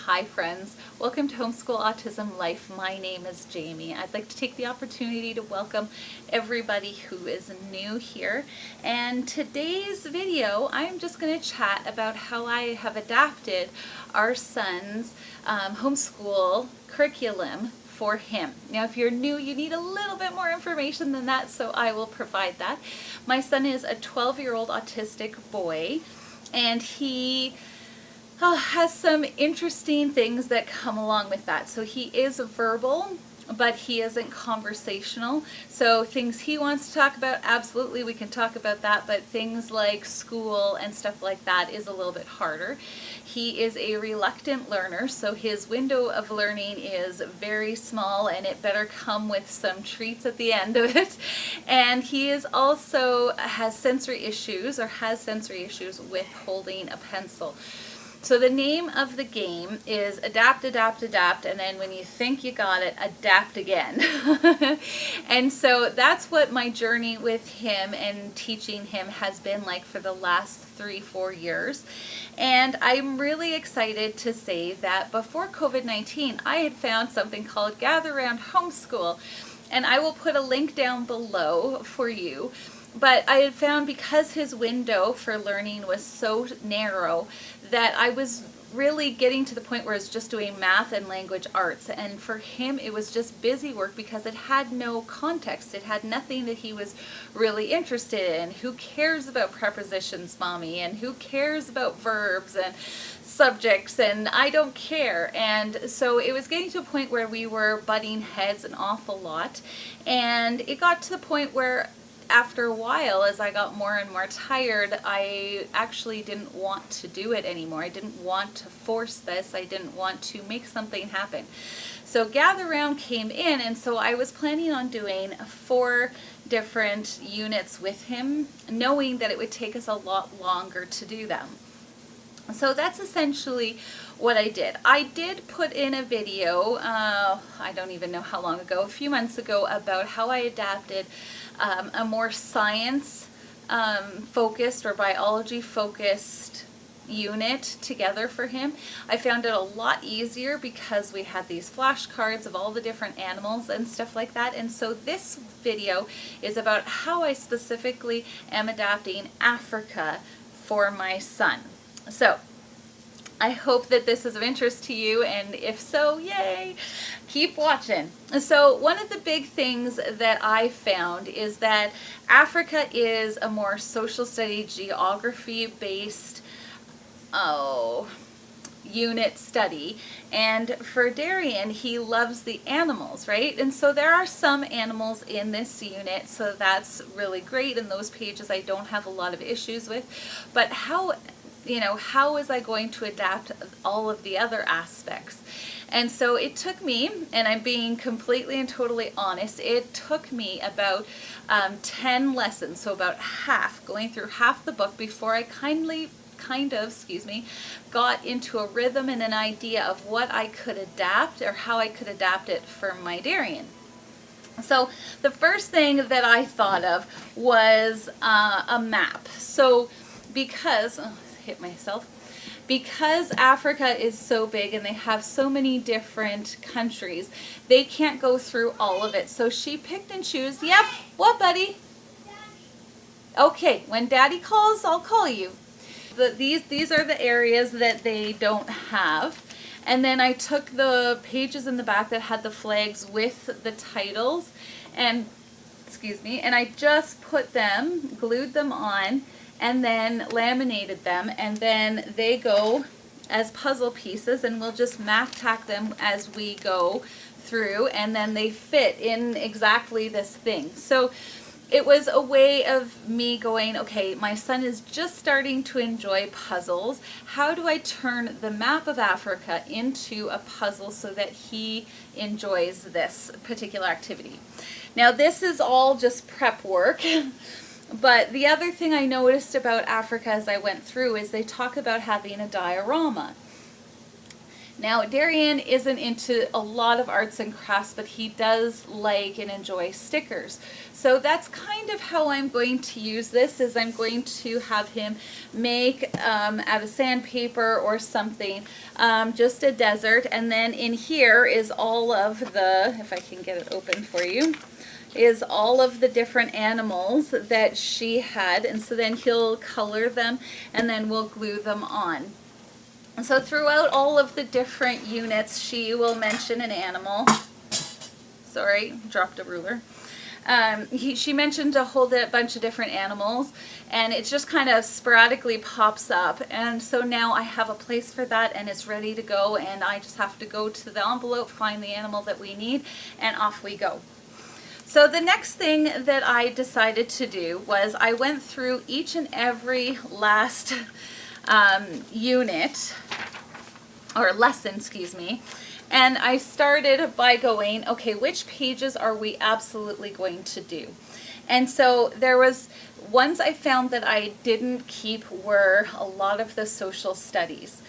Hi friends, welcome to Homeschool Autism Life. My name is Jamie. I'd like to take the opportunity to welcome everybody who is new here. And today's video, I'm just going to chat about how I have adapted our son's homeschool curriculum for him. Now, if you're new, you need a little bit more information than that, so I will provide that. My son is a 12-year-old autistic boy, and he has some interesting things that come along with that. So he is verbal, but he isn't conversational. So things he wants to talk about, absolutely we can talk about that, but things like school and stuff like that is a little bit harder. He is a reluctant learner, so his window of learning is very small, and it better come with some treats at the end of it. And he is also has sensory issues with holding a pencil. So the name of the game is adapt, adapt, adapt, and then when you think you got it, adapt again. And so that's what my journey with him and teaching him has been like for the last 3-4 years. And I'm really excited to say that before COVID-19, I had found something called Gather Round Homeschool, and I will put a link down below for you. But I had found, because his window for learning was so narrow, that I was really getting to the point where I was just doing math and language arts. And for him, it was just busy work because it had no context. It had nothing that he was really interested in. Who cares about prepositions, mommy? And who cares about verbs and subjects? And I don't care. And so it was getting to a point where we were butting heads an awful lot. And it got to the point where after a while, as I got more and more tired, I actually didn't want to do it anymore. I didn't want to force this. I didn't want to make something happen. So Gather Round came in, and so I was planning on doing 4 different units with him, knowing that it would take us a lot longer to do them. So that's essentially what I did. I did put in a video, I don't even know how long ago, a few months ago, about how I adapted a more science focused or biology focused unit together for him. I found it a lot easier because we had these flashcards of all the different animals and stuff like that. And so this video is about how I specifically am adapting Africa for my son. So I hope that this is of interest to you, and if so, yay, keep watching. So one of the big things that I found is that Africa is a more social study, geography based unit study. And for Darrion, he loves the animals, right? And so there are some animals in this unit, so that's really great, and those pages I don't have a lot of issues with. But how was I going to adapt all of the other aspects? And so it took me, and I'm being completely and totally honest, it took me about 10 lessons, so about half, going through half the book before I got into a rhythm and an idea of what I could adapt or how I could adapt it for my Darrion. So the first thing that I thought of was a map. So because Africa is so big and they have so many different countries, they can't go through all of it. So she picked and chose. Yep. What, buddy? Okay, when Daddy calls, I'll call you. These are the areas that they don't have. And then I took the pages in the back that had the flags with the titles and I just glued them on, and then laminated them, and then they go as puzzle pieces, and we'll just tack them as we go through, and then they fit in exactly this thing. So it was a way of me going, okay, my son is just starting to enjoy puzzles. How do I turn the map of Africa into a puzzle so that he enjoys this particular activity? Now, this is all just prep work. But the other thing I noticed about Africa as I went through is they talk about having a diorama. Now, Darrion isn't into a lot of arts and crafts, but he does like and enjoy stickers. So that's kind of how I'm going to use this, is I'm going to have him make out of sandpaper or something, just a desert. And then in here is all of the, if I can get it open for you, is all of the different animals that she had. And so then he'll color them and then we'll glue them on. So throughout all of the different units, she will mention an animal. Sorry, dropped a ruler. She mentioned a whole bunch of different animals, and it just kind of sporadically pops up. And so now I have a place for that, and it's ready to go, and I just have to go to the envelope, find the animal that we need, and off we go. So the next thing that I decided to do was I went through each and every last unit, or lesson, excuse me, and I started by going, okay, which pages are we absolutely going to do? And so there was ones I found that I didn't keep were a lot of the social studies.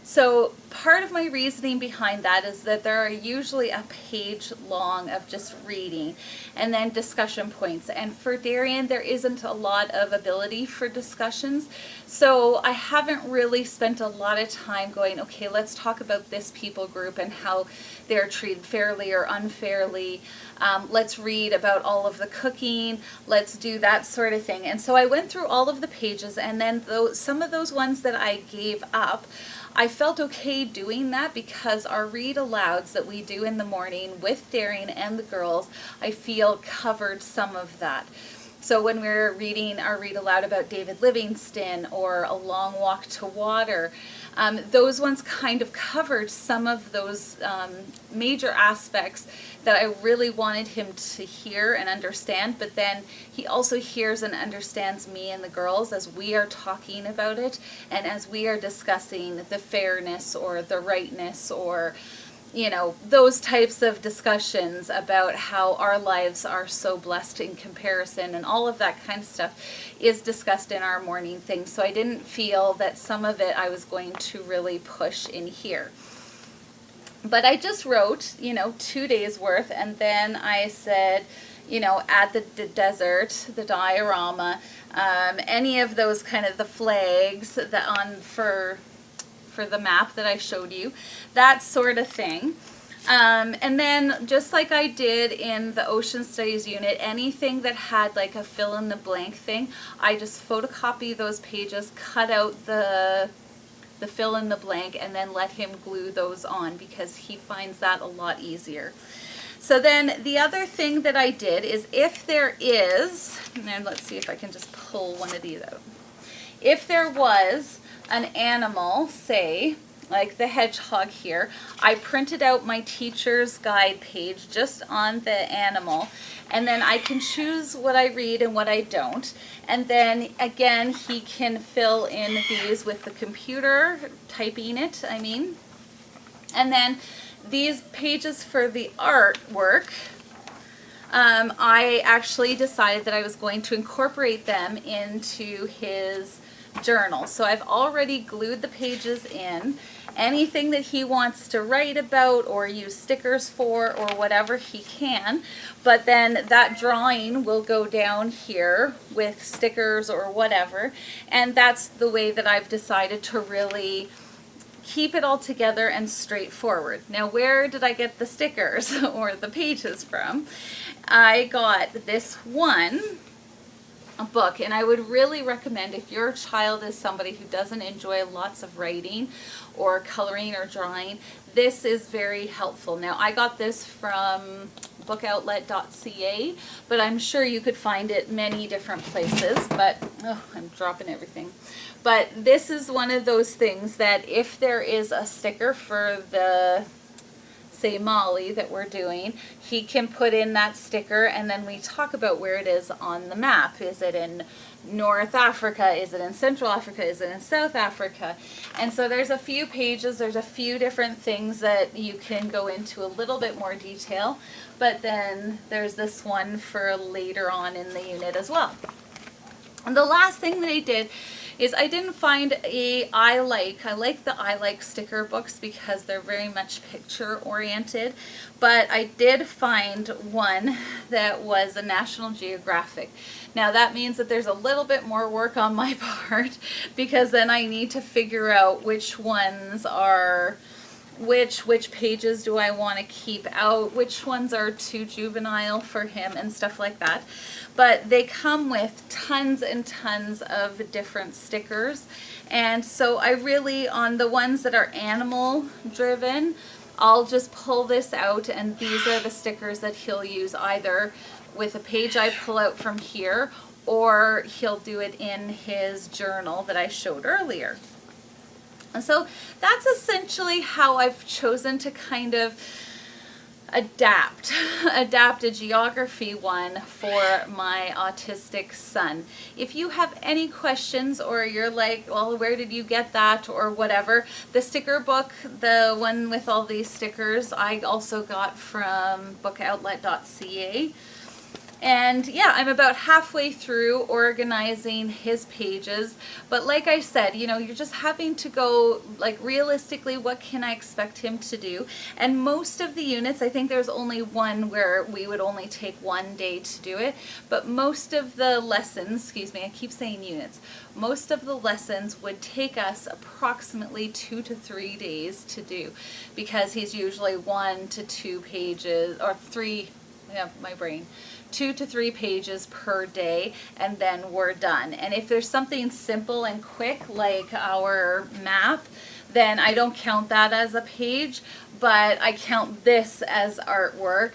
So part of my reasoning behind that is that there are usually a page long of just reading and then discussion points. And for Darrion, there isn't a lot of ability for discussions. So I haven't really spent a lot of time going, okay, let's talk about this people group and how they're treated fairly or unfairly. Let's read about all of the cooking. Let's do that sort of thing. And so I went through all of the pages, and then some of those ones that I gave up, I felt okay doing that because our read alouds that we do in the morning with Darrion and the girls, I feel covered some of that. So when we're reading our read aloud about David Livingstone or A Long Walk to Water, those ones kind of covered some of those major aspects that I really wanted him to hear and understand, but then he also hears and understands me and the girls as we are talking about it and as we are discussing the fairness or the rightness or, you know, those types of discussions about how our lives are so blessed in comparison, and all of that kind of stuff is discussed in our morning thing. So I didn't feel that some of it I was going to really push in here. But I just wrote, 2 days worth, and then I said, add the desert, the diorama, any of those kind of the flags that for the map that I showed you, that sort of thing. And then just like I did in the Ocean Studies unit, anything that had like a fill in the blank thing, I just photocopy those pages, cut out the fill in the blank, and then let him glue those on because he finds that a lot easier. So then the other thing that I did is if there is, and let's see if I can just pull one of these out. If there was an animal, say, like the hedgehog here, I printed out my teacher's guide page just on the animal, and then I can choose what I read and what I don't. And then again, he can fill in these with the computer, typing it, And then these pages for the artwork, I actually decided that I was going to incorporate them into his journal. So I've already glued the pages in. Anything that he wants to write about or use stickers for or whatever, he can. But then that drawing will go down here with stickers or whatever. And that's the way that I've decided to really keep it all together and straightforward. Now, where did I get the stickers or the pages from? I got this one book, and I would really recommend, if your child is somebody who doesn't enjoy lots of writing or coloring or drawing, this is very helpful. Now, I got this from bookoutlet.ca, but I'm sure you could find it many different places. But I'm dropping everything. But this is one of those things that if there is a sticker for the, say, Molly that we're doing, he can put in that sticker, and then we talk about where it is on the map. Is it in North Africa? Is it in Central Africa? Is it in South Africa? And so there's a few pages, there's a few different things that you can go into a little bit more detail, but then there's this one for later on in the unit as well. And the last thing that I did is I didn't find I like the I like sticker books because they're very much picture oriented, but I did find one that was a National Geographic. Now that means that there's a little bit more work on my part, because then I need to figure out which ones are which pages do I want to keep out, which ones are too juvenile for him, and stuff like that. But they come with tons and tons of different stickers, and so I really, on the ones that are animal driven, I'll just pull this out, and these are the stickers that he'll use either with a page I pull out from here, or he'll do it in his journal that I showed earlier. So that's essentially how I've chosen to kind of adapt a geography one for my autistic son. If you have any questions, or you're like, well, where did you get that, or whatever, the sticker book, the one with all these stickers, I also got from bookoutlet.ca. And yeah, I'm about halfway through organizing his pages, but like I said, you know, you're just having to go, like, realistically, what can I expect him to do? And most of the units, I think there's only one where we would only take 1 day to do it, but most of the lessons, excuse me, I keep saying units, most of the lessons would take us approximately 2 to 3 days to do, because he's usually 1 to 2 pages, or 3, yeah, my brain, 2 to 3 pages per day, and then we're done. And if there's something simple and quick like our map, then I don't count that as a page, but I count this as artwork.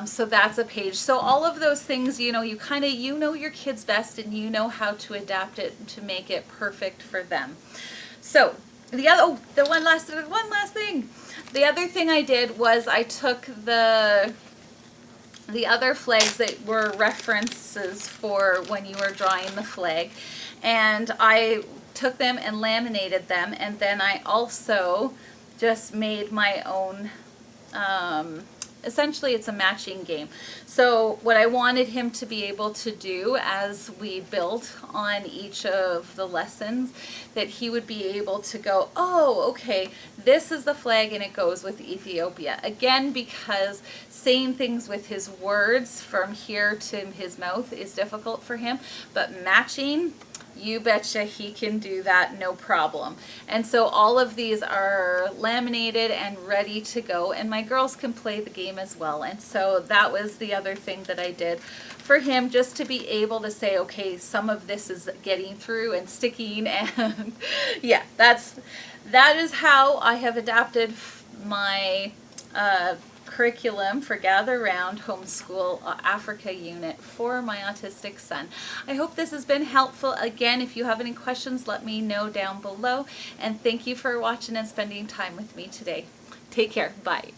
So that's a page. So all of those things, you know, you kind of, you know your kids best, and you know how to adapt it to make it perfect for them. So one last thing. The other thing I did was I took the other flags that were references for when you were drawing the flag, and I took them and laminated them, and then I also just made my own, essentially it's a matching game. So what I wanted him to be able to do as we built on each of the lessons, that he would be able to go, oh, okay, this is the flag and it goes with Ethiopia. Again, because saying things with his words from here to his mouth is difficult for him, but matching, you betcha he can do that, no problem. And so all of these are laminated and ready to go, and my girls can play the game as well. And so that was the other thing that I did for him, just to be able to say, okay, some of this is getting through and sticking, and yeah, that is how I have adapted my curriculum for Gather Round Homeschool Africa unit for my autistic son. I hope this has been helpful. Again, if you have any questions, let me know down below, and thank you for watching and spending time with me today. Take care. Bye.